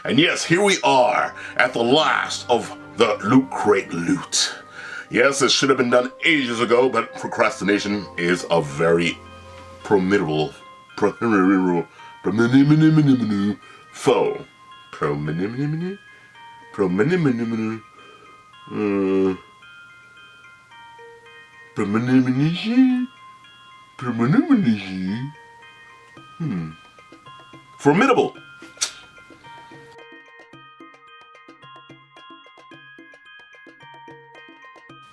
And yes, here we are at the last of the Loot Crate loot. Yes, this should have been done ages ago, but procrastination is a very formidable foe. Formidable.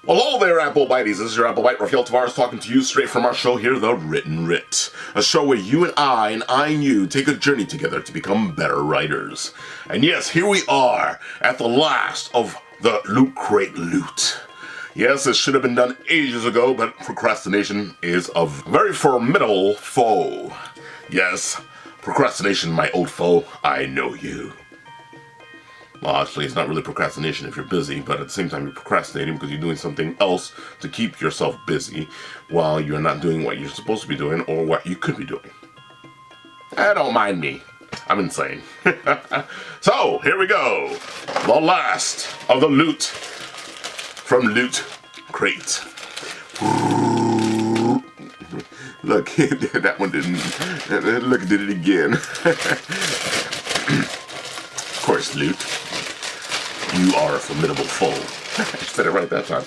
Well, hello there, Apple Bites. This is your Apple Bite, Raphael Tavares, talking to you straight from our show here, the Written Writ. A show where you and I and you take a journey together to become better writers. And yes, here we are at the last of the Loot Crate loot. Yes, this should have been done ages ago, but procrastination is a very formidable foe. Yes, procrastination, my old foe, I know you. Well, actually, it's not really procrastination if you're busy, but at the same time, you're procrastinating because you're doing something else to keep yourself busy while you're not doing what you're supposed to be doing or what you could be doing. Don't mind me. I'm insane. So, here we go. The last of the loot from Loot Crate. Look, that one didn't. Look, did it again. Of course, Loot. You are a formidable foe. I said it right that time.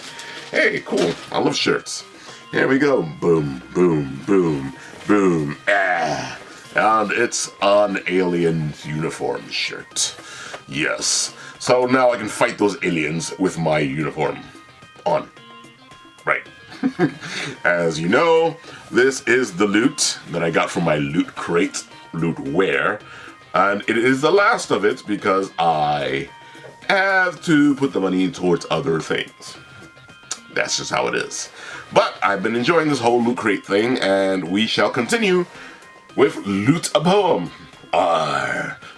Hey, cool. I love shirts. Here we go. Boom, boom, boom, boom. Ah. And it's an alien uniform shirt. Yes. So now I can fight those aliens with my uniform on. Right. As you know, this is the loot that I got from my Loot Crate lootware. And it is the last of it because I have to put the money towards other things. That's just how it is. But I've been enjoying this whole Loot Crate thing, and we shall continue with Loot a Poem.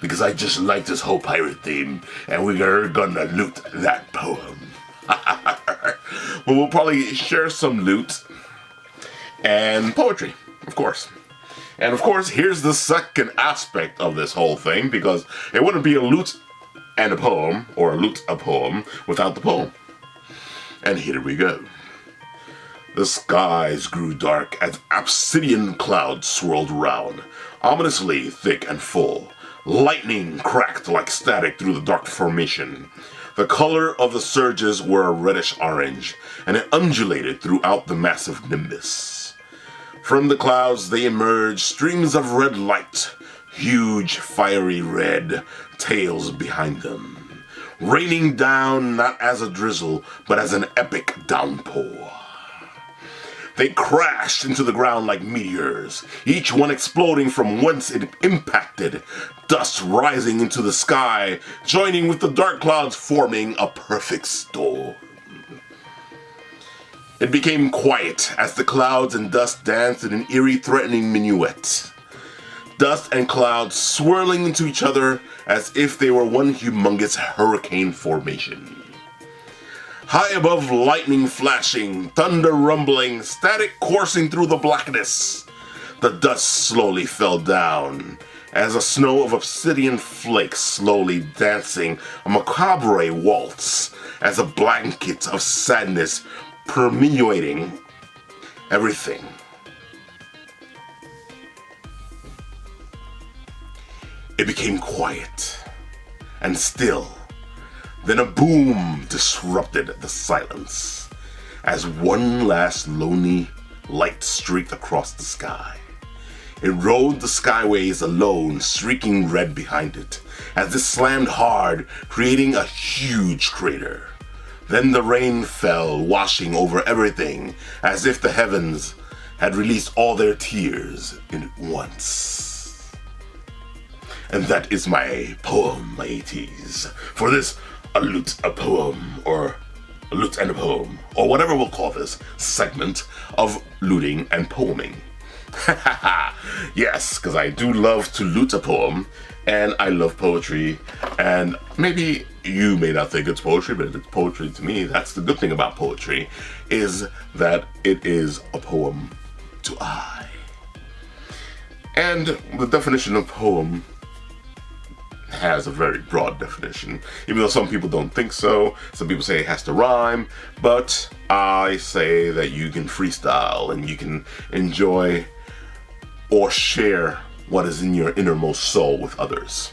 Because I just like this whole pirate theme, and we're gonna loot that poem. But we'll probably share some loot and poetry, of course. And of course, here's the second aspect of this whole thing, because it wouldn't be a loot and a poem, or a loot a poem, without the poem. And here we go. The skies grew dark as obsidian clouds swirled round, ominously thick and full. Lightning cracked like static through the dark formation. The color of the surges were a reddish orange, and it undulated throughout the massive nimbus. From the clouds they emerged streams of red light, huge fiery red tails behind them, raining down not as a drizzle, but as an epic downpour. They crashed into the ground like meteors, each one exploding from whence it impacted, dust rising into the sky, joining with the dark clouds forming a perfect storm. It became quiet as the clouds and dust danced in an eerie, threatening minuet. Dust and clouds swirling into each other as if they were one humongous hurricane formation. High above, lightning flashing, thunder rumbling, static coursing through the blackness. The dust slowly fell down as a snow of obsidian flakes slowly dancing a macabre waltz as a blanket of sadness permeating everything. It became quiet and still. Then a boom disrupted the silence as one last lonely light streaked across the sky. It rode the skyways alone, streaking red behind it, as it slammed hard, creating a huge crater. Then the rain fell, washing over everything, as if the heavens had released all their tears at once. And that is my poem, mateys. For this, a loot, a poem, or a loot and a poem, or whatever we'll call this segment of looting and poeming. Yes, because I do love to loot a poem, and I love poetry, and maybe you may not think it's poetry, but it's poetry to me. That's the good thing about poetry, is that it is a poem to I. And the definition of poem has a very broad definition, even though some people don't think so. Some people say it has to rhyme, but I say that you can freestyle and you can enjoy or share what is in your innermost soul with others.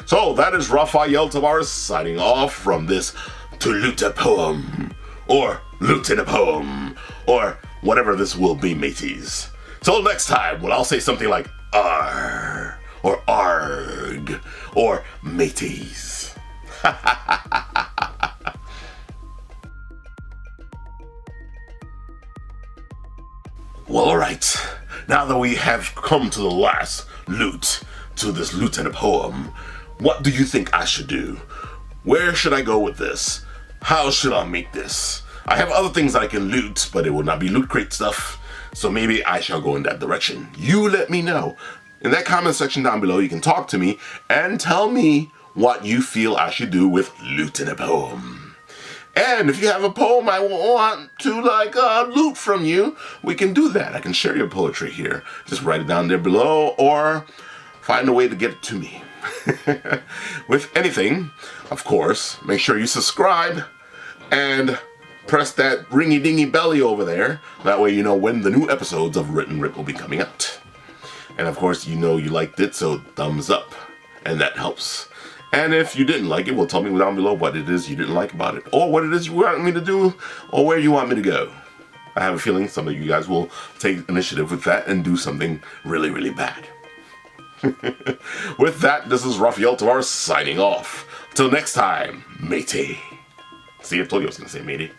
So that is Raphael Tavares signing off from this To Loot a Poem, or Loot in a Poem, or whatever this will be, mateys. Till next time, when I'll say something like R, or ARG, or mateys. Well, alright. Now that we have come to the last loot to this Loot in a Poem, what do you think I should do? Where should I go with this? How should I make this? I have other things that I can loot, but it will not be loot crate stuff, so maybe I shall go in that direction. You let me know. In that comment section down below, you can talk to me and tell me what you feel I should do with Loot in a Poem. And if you have a poem I want to loot from you, we can do that. I can share your poetry here. Just write it down there below or find a way to get it to me. With anything, of course, make sure you subscribe and press that ringy-dingy belly over there. That way you know when the new episodes of Writ and Writ will be coming out. And of course, you know you liked it, so thumbs up. And that helps. And if you didn't like it, well, tell me down below what it is you didn't like about it. Or what it is you want me to do, or where you want me to go. I have a feeling some of you guys will take initiative with that and do something really, really bad. With that, this is Raphael Tavares signing off. Till next time, matey. See, I told you I was going to say matey.